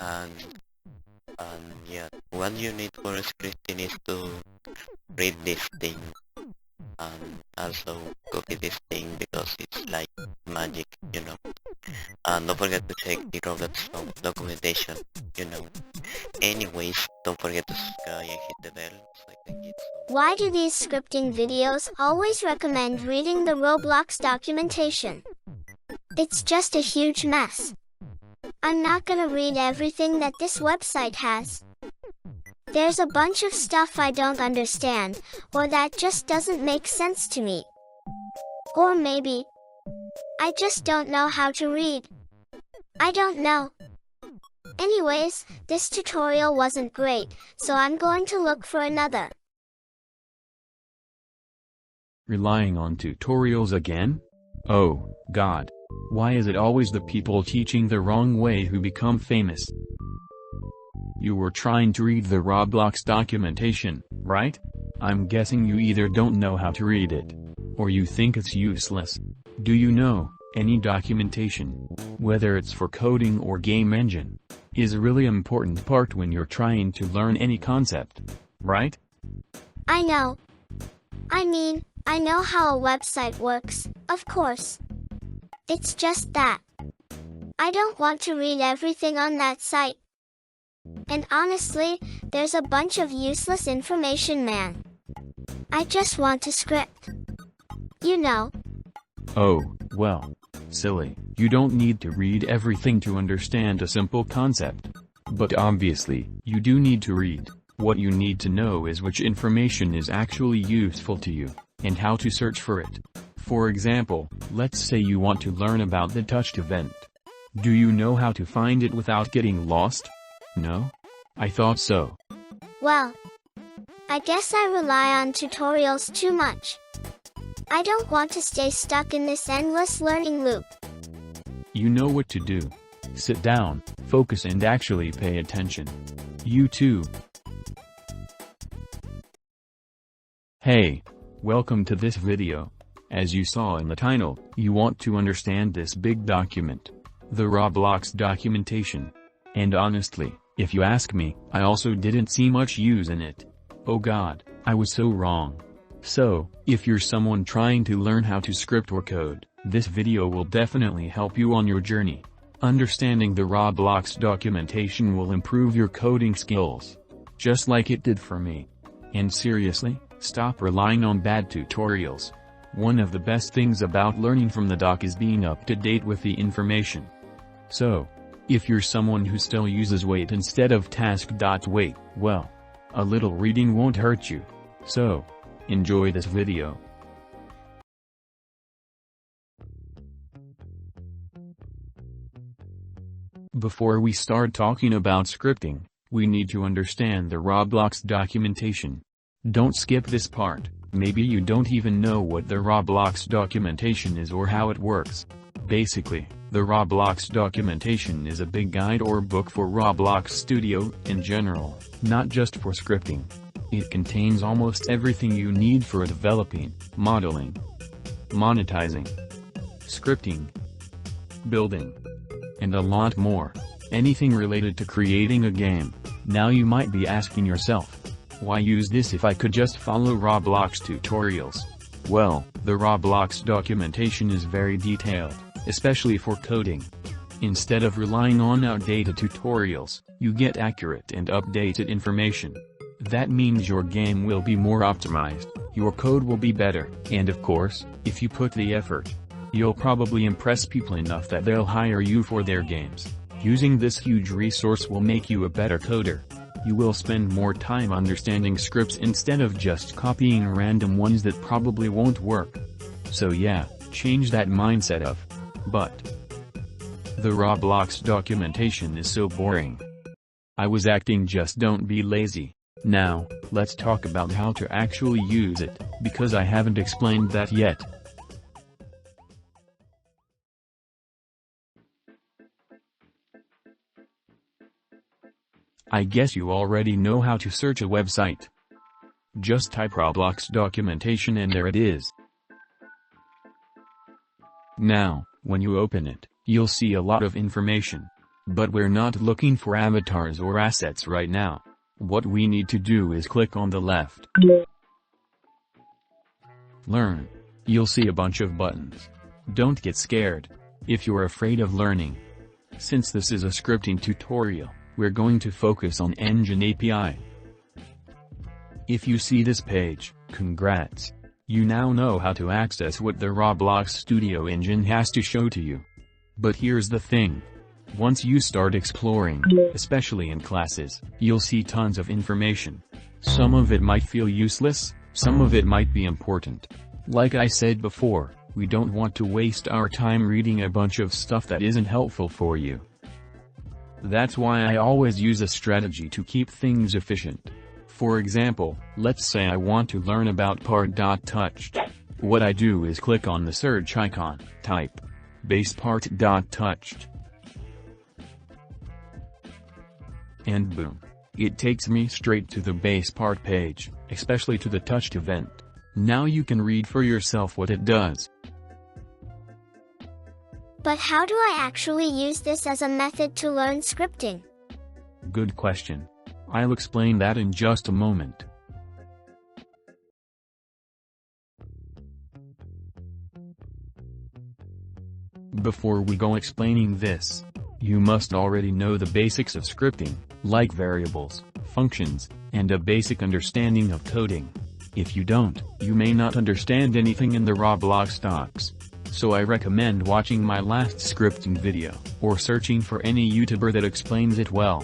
and yeah, what you need for scripting is to read this thing and also copy this thing because it's like magic, and don't forget to check the Roblox documentation, you know. Anyways, don't forget to subscribe and hit the bell so I can get some. Why do these scripting videos always recommend reading the Roblox documentation? It's just a huge mess. I'm not gonna read everything that this website has. There's a bunch of stuff I don't understand, or that just doesn't make sense to me. Or maybe I just don't know how to read. I don't know. Anyways, this tutorial wasn't great, so I'm going to look for another. Relying on tutorials again? Oh, God. Why is it always the people teaching the wrong way who become famous? You were trying to read the Roblox documentation, right? I'm guessing you either don't know how to read it, or you think it's useless. Do you know, any documentation, whether it's for coding or game engine, is a really important part when you're trying to learn any concept, right? I know. I know how a website works, of course. It's just that I don't want to read everything on that site. And honestly, there's a bunch of useless information, man. I just want to script. You know. Oh, well, silly, you don't need to read everything to understand a simple concept. But obviously, you do need to read. What you need to know is which information is actually useful to you, and how to search for it. For example, let's say you want to learn about the touched event. Do you know how to find it without getting lost? No? I thought so. Well, I guess I rely on tutorials too much. I don't want to stay stuck in this endless learning loop. You know what to do. Sit down, focus and actually pay attention. You too. Hey, welcome to this video. As you saw in the title, you want to understand this big document, the Roblox documentation. And honestly, if you ask me, I also didn't see much use in it. Oh God, I was so wrong. So, if you're someone trying to learn how to script or code, this video will definitely help you on your journey. Understanding the Roblox documentation will improve your coding skills, just like it did for me. And seriously, stop relying on bad tutorials. One of the best things about learning from the doc is being up to date with the information. So, if you're someone who still uses wait instead of task.wait, well, a little reading won't hurt you. So, enjoy this video. Before we start talking about scripting, we need to understand the Roblox documentation. Don't skip this part. Maybe you don't even know what the Roblox documentation is or how it works. Basically, the Roblox documentation is a big guide or book for Roblox Studio in general, not just for scripting. It contains almost everything you need for developing, modeling, monetizing, scripting, building, and a lot more. Anything related to creating a game. Now you might be asking yourself, why use this if I could just follow Roblox tutorials? Well, the Roblox documentation is very detailed, especially for coding. Instead of relying on outdated tutorials, you get accurate and updated information. That means your game will be more optimized, your code will be better, and of course, if you put the effort, you'll probably impress people enough that they'll hire you for their games. Using this huge resource will make you a better coder. You will spend more time understanding scripts instead of just copying random ones that probably won't work. So yeah, change that mindset of, but the Roblox documentation is so boring. I was acting. Just don't be lazy. Now, let's talk about how to actually use it, because I haven't explained that yet. I guess you already know how to search a website. Just type Roblox documentation and there it is. Now, when you open it, you'll see a lot of information. But we're not looking for avatars or assets right now. What we need to do is click on the left. Learn. You'll see a bunch of buttons. Don't get scared if you're afraid of learning. Since this is a scripting tutorial, we're going to focus on Engine API. If you see this page, congrats. You now know how to access what the Roblox Studio engine has to show to you. But here's the thing. Once you start exploring, especially in classes, you'll see tons of information. Some of it might feel useless, some of it might be important. Like I said before, we don't want to waste our time reading a bunch of stuff that isn't helpful for you. That's why I always use a strategy to keep things efficient. For example, let's say I want to learn about part.touched. What I do is click on the search icon, type base part.touched. And boom. It takes me straight to the base part page, especially to the touched event. Now you can read for yourself what it does. But how do I actually use this as a method to learn scripting? Good question. I'll explain that in just a moment. Before we go explaining this, you must already know the basics of scripting, like variables, functions, and a basic understanding of coding. If you don't, you may not understand anything in the Roblox docs. So I recommend watching my last scripting video, or searching for any YouTuber that explains it well.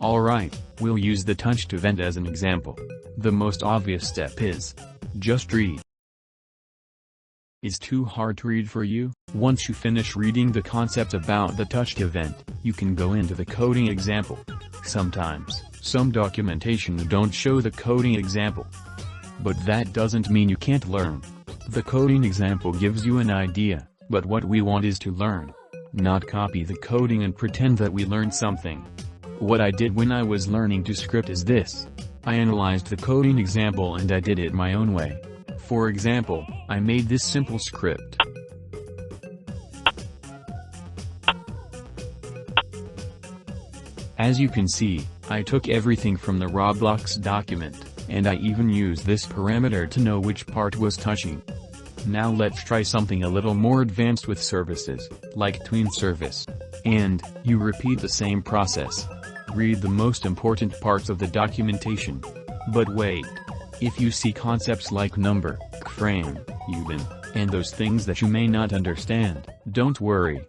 Alright, we'll use the touched event as an example. The most obvious step is just read. Is too hard to read for you? Once you finish reading the concept about the touched event, you can go into the coding example. Sometimes, some documentation don't show the coding example. But that doesn't mean you can't learn. The coding example gives you an idea, but what we want is to learn. Not copy the coding and pretend that we learned something. What I did when I was learning to script is this. I analyzed the coding example and I did it my own way. For example, I made this simple script. As you can see, I took everything from the Roblox document, and I even used this parameter to know which part was touching. Now let's try something a little more advanced with services, like tween service. And, you repeat the same process. Read the most important parts of the documentation. But wait. If you see concepts like number, frame, even, and those things that you may not understand, don't worry.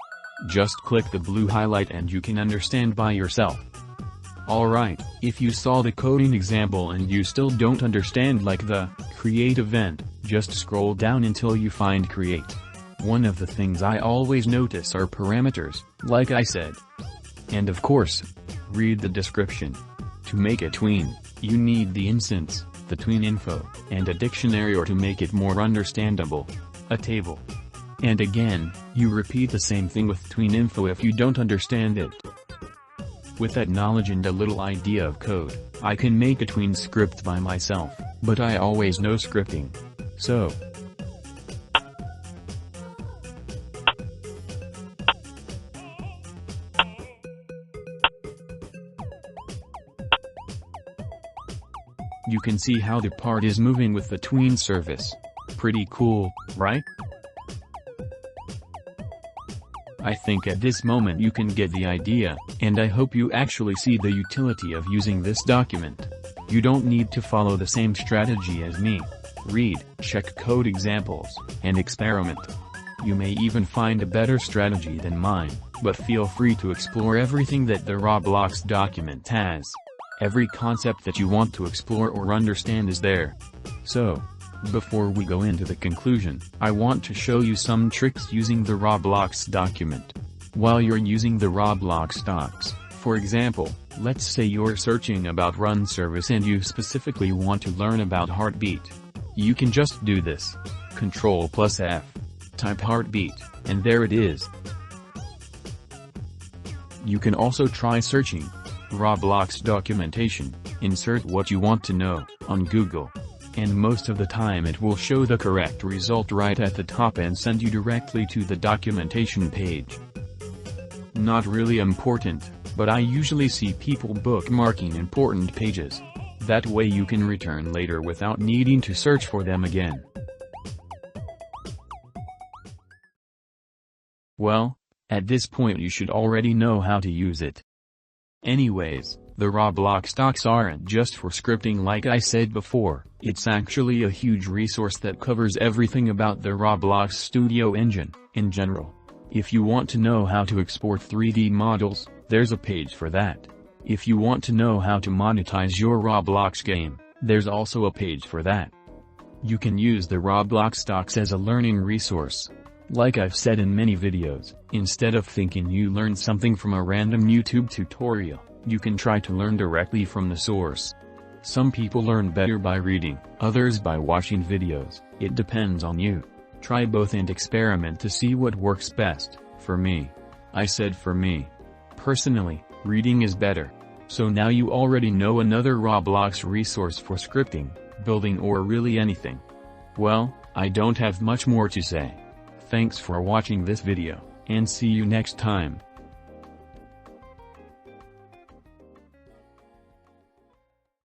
Just click the blue highlight and you can understand by yourself. Alright, if you saw the coding example and you still don't understand like the create event, just scroll down until you find create. One of the things I always notice are parameters, like I said. And of course, read the description. To make a tween, you need the instance, the tween info, and a dictionary, or to make it more understandable, a table. And again, you repeat the same thing with tween info if you don't understand it. With that knowledge and a little idea of code, I can make a tween script by myself, but I always know scripting. So, you can see how the part is moving with the tween service. Pretty cool, right? I think at this moment you can get the idea, and I hope you actually see the utility of using this document. You don't need to follow the same strategy as me. Read, check code examples, and experiment. You may even find a better strategy than mine, but feel free to explore everything that the Roblox document has. Every concept that you want to explore or understand is there. So, before we go into the conclusion, I want to show you some tricks using the Roblox document. While you're using the Roblox docs, for example, let's say you're searching about run service and you specifically want to learn about heartbeat. You can just do this. Ctrl+F. Type heartbeat, and there it is. You can also try searching Roblox documentation, insert what you want to know, on Google. And most of the time it will show the correct result right at the top and send you directly to the documentation page. Not really important, but I usually see people bookmarking important pages. That way you can return later without needing to search for them again. Well, at this point you should already know how to use it. Anyways, the Roblox docs aren't just for scripting like I said before, it's actually a huge resource that covers everything about the Roblox Studio engine, in general. If you want to know how to export 3D models, there's a page for that. If you want to know how to monetize your Roblox game, there's also a page for that. You can use the Roblox docs as a learning resource. Like I've said in many videos, instead of thinking you learned something from a random YouTube tutorial, you can try to learn directly from the source. Some people learn better by reading, others by watching videos. It depends on you. Try both and experiment to see what works best. For me, I said for me. Personally, reading is better. So now you already know another Roblox resource for scripting, building or really anything. Well, I don't have much more to say. Thanks for watching this video, and see you next time.